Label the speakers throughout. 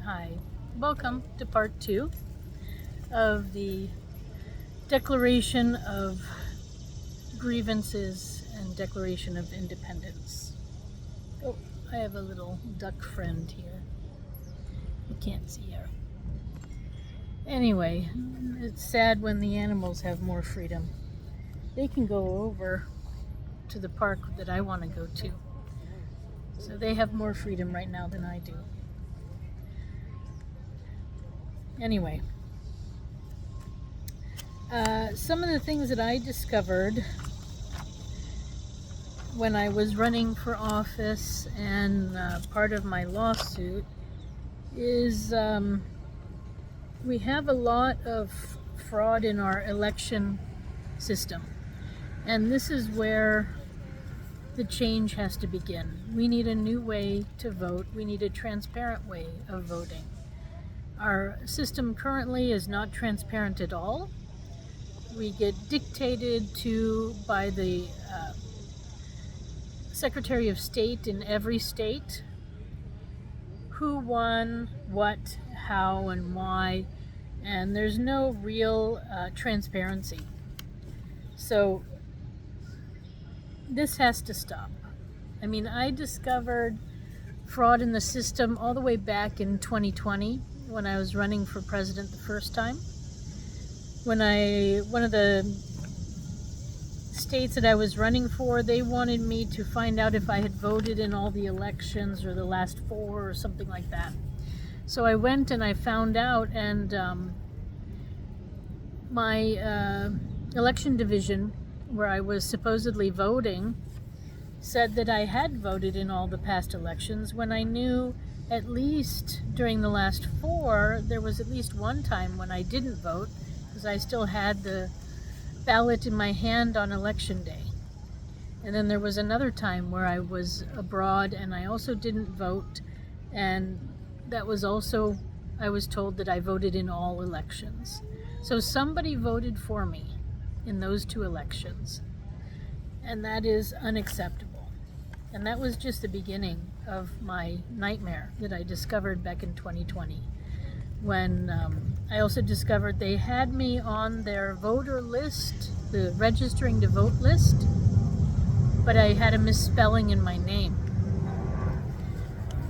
Speaker 1: Hi, welcome to part 2 of the Declaration of Grievances and Declaration of Independence. Oh, I have a little duck friend here. You can't see her. Anyway, it's sad when the animals have more freedom. They can go over to the park that I want to go to. So they have more freedom right now than I do. Anyway, some of the things that I discovered when I was running for office and part of my lawsuit is we have a lot of fraud in our election system. And this is where the change has to begin. We need a new way to vote. We need a transparent way of voting. Our system currently is not transparent at all. We get dictated to by the Secretary of State in every state who won, what, how, and why, and there's no real transparency. So this has to stop. I mean, I discovered fraud in the system all the way back in 2020 when I was running for president the first time. One of the states that I was running for, they wanted me to find out if I had voted in all the elections or the last 4 or something like that. So I went and I found out, and my election division, where I was supposedly voting, said that I had voted in all the past elections, when I knew at least during the last 4, there was at least one time when I didn't vote because I still had the ballot in my hand on election day. And then there was another time where I was abroad and I also didn't vote, and that was also, I was told that I voted in all elections. So somebody voted for me in those 2 elections, and that is unacceptable. And that was just the beginning of my nightmare that I discovered back in 2020, when I also discovered they had me on their voter list, the registering to vote list, but I had a misspelling in my name.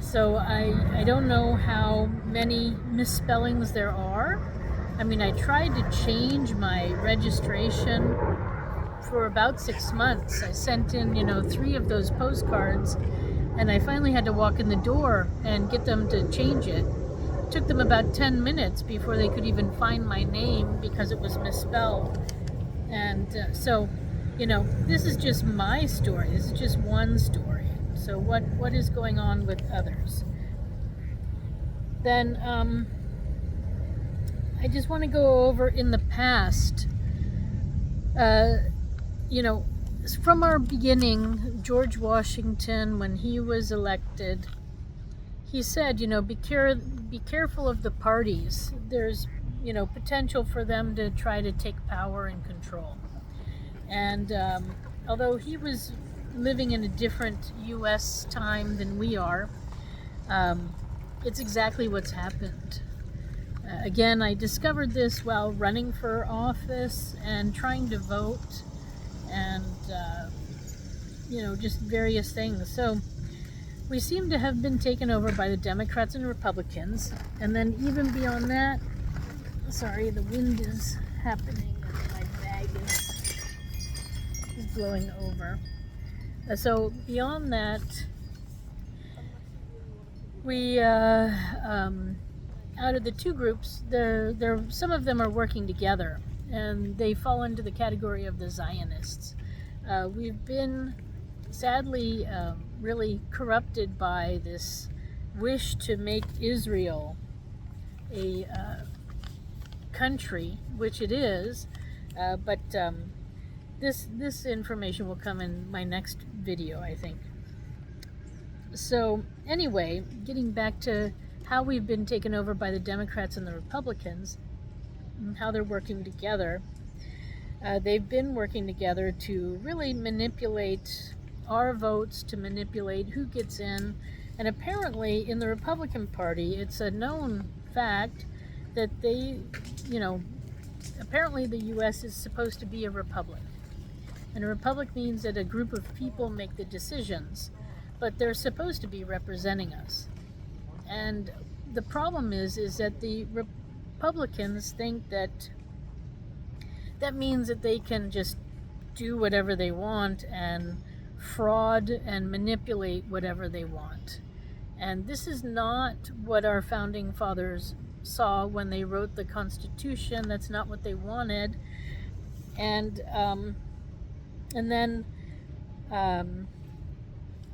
Speaker 1: So I don't know how many misspellings there are. I mean, I tried to change my registration for about 6 months. I sent in, 3 of those postcards, and I finally had to walk in the door and get them to change it. It took them about 10 minutes before they could even find my name because it was misspelled. And so, this is just my story. This is just one story. So what is going on with others? Then I just want to go over in the past. From our beginning, George Washington, when he was elected, he said, be careful of the parties. There's, potential for them to try to take power and control. And although he was living in a different U.S. time than we are, it's exactly what's happened. Again, I discovered this while running for office and trying to vote, and just various things. So we seem to have been taken over by the Democrats and Republicans, and then even beyond that, sorry, the wind is happening and my bag is blowing over. So beyond that, we out of the 2 groups, some of them are working together, and they fall into the category of the Zionists. We've been sadly really corrupted by this wish to make Israel a country, which it is, but this information will come in my next video, I think. So anyway, getting back to how we've been taken over by the Democrats and the Republicans, and how they're working together. They've been working together to really manipulate our votes, to manipulate who gets in, And apparently in the Republican Party, it's a known fact that they, apparently the U.S. is supposed to be a republic. And a republic means that a group of people make the decisions, but they're supposed to be representing us. And the problem is that the Republicans think that means that they can just do whatever they want and fraud and manipulate whatever they want. And this is not what our founding fathers saw when they wrote the Constitution. That's not what they wanted. And then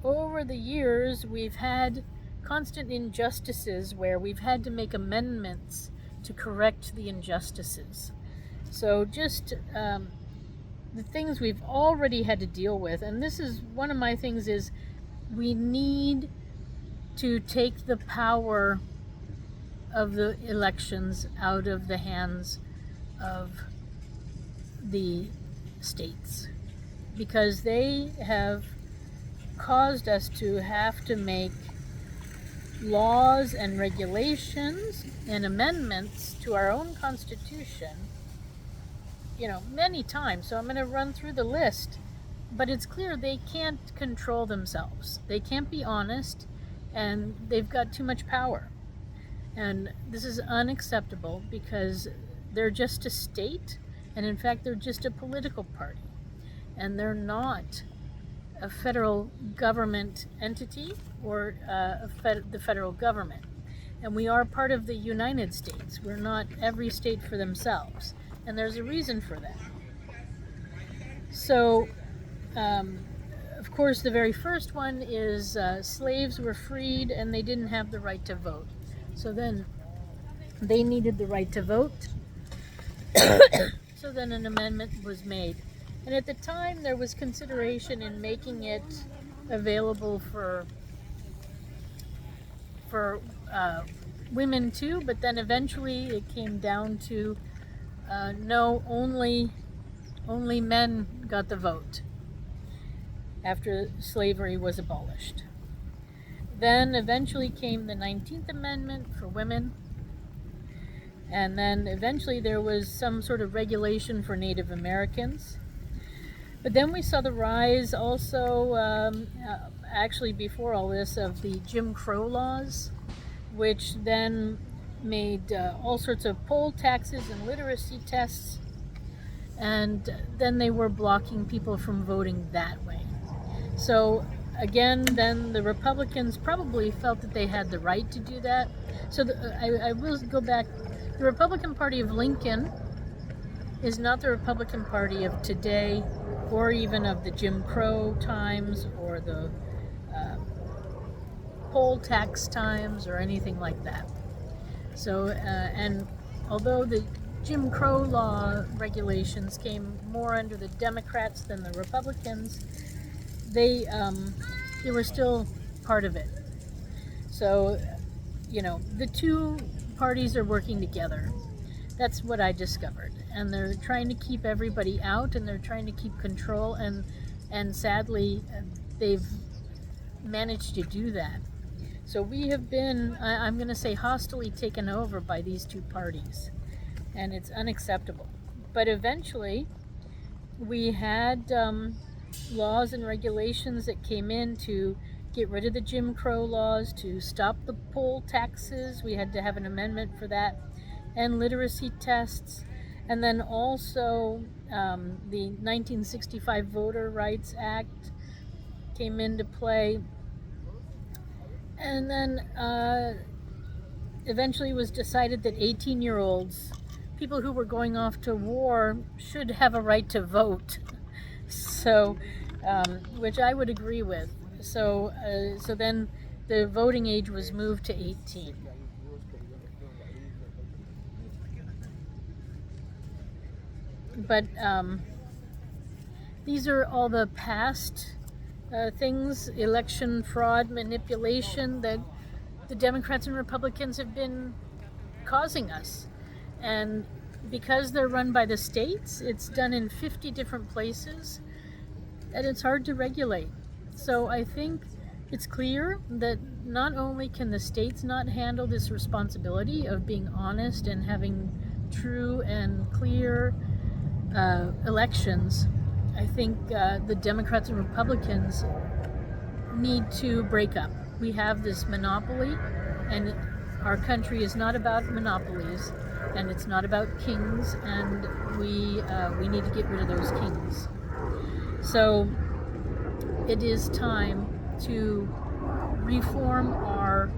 Speaker 1: over the years, we've had constant injustices where we've had to make amendments to correct the injustices. So just the things we've already had to deal with, and this is one of my things, is we need to take the power of the elections out of the hands of the states, because they have caused us to have to make laws and regulations and amendments to our own Constitution, many times. So I'm going to run through the list, but it's clear they can't control themselves. They can't be honest, and they've got too much power. And this is unacceptable because they're just a state, and in fact they're just a political party, and they're not a federal government entity or the federal government. And we are part of the United States. We're not every state for themselves, and there's a reason for that. So of course the very first one is slaves were freed and they didn't have the right to vote. So then they needed the right to vote. So then an amendment was made. And at the time, there was consideration in making it available for women too, but then eventually it came down to no, only men got the vote after slavery was abolished. Then eventually came the 19th Amendment for women, and then eventually there was some sort of regulation for Native Americans. But then we saw the rise also, actually before all this, of the Jim Crow laws, which then made all sorts of poll taxes and literacy tests, and then they were blocking people from voting that way. So again, then the Republicans probably felt that they had the right to do that. So I will go back. The Republican Party of Lincoln is not the Republican Party of today, or even of the Jim Crow times, or the poll tax times, or anything like that. So, and although the Jim Crow law regulations came more under the Democrats than the Republicans, they were still part of it. So, the two parties are working together. That's what I discovered. And they're trying to keep everybody out, and they're trying to keep control, and sadly, they've managed to do that. So we have been, I'm going to say, hostilely taken over by these two parties, and it's unacceptable. But eventually, we had laws and regulations that came in to get rid of the Jim Crow laws, to stop the poll taxes. We had to have an amendment for that, and literacy tests. And then also the 1965 Voter Rights Act came into play. And then eventually it was decided that 18-year-olds, people who were going off to war, should have a right to vote. So, which I would agree with. So then the voting age was moved to 18. But these are all the past things, election fraud, manipulation, that the Democrats and Republicans have been causing us. And because they're run by the states, it's done in 50 different places, and it's hard to regulate. So I think it's clear that not only can the states not handle this responsibility of being honest and having true and clear elections, I think the Democrats and Republicans need to break up. We have this monopoly, and our country is not about monopolies, and it's not about kings, and we need to get rid of those kings. So it is time to reform our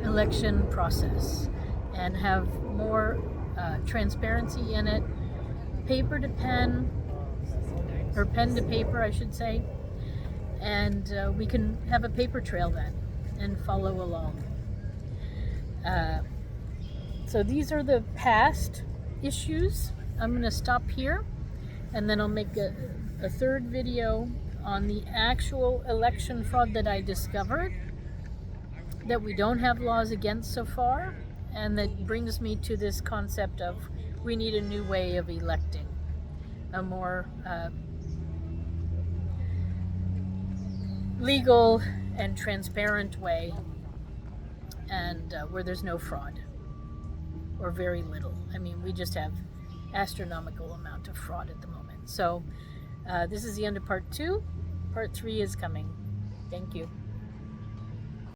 Speaker 1: election process and have more transparency in it, paper to pen, or pen to paper, I should say, and we can have a paper trail then and follow along. So these are the past issues. I'm going to stop here, and then I'll make a third video on the actual election fraud that I discovered, that we don't have laws against so far, and that brings me to this concept of we need a new way of electing, a more legal and transparent way, and where there's no fraud, or very little. I mean, we just have astronomical amount of fraud at the moment. So this is the end of part 2. Part 3 is coming. Thank you.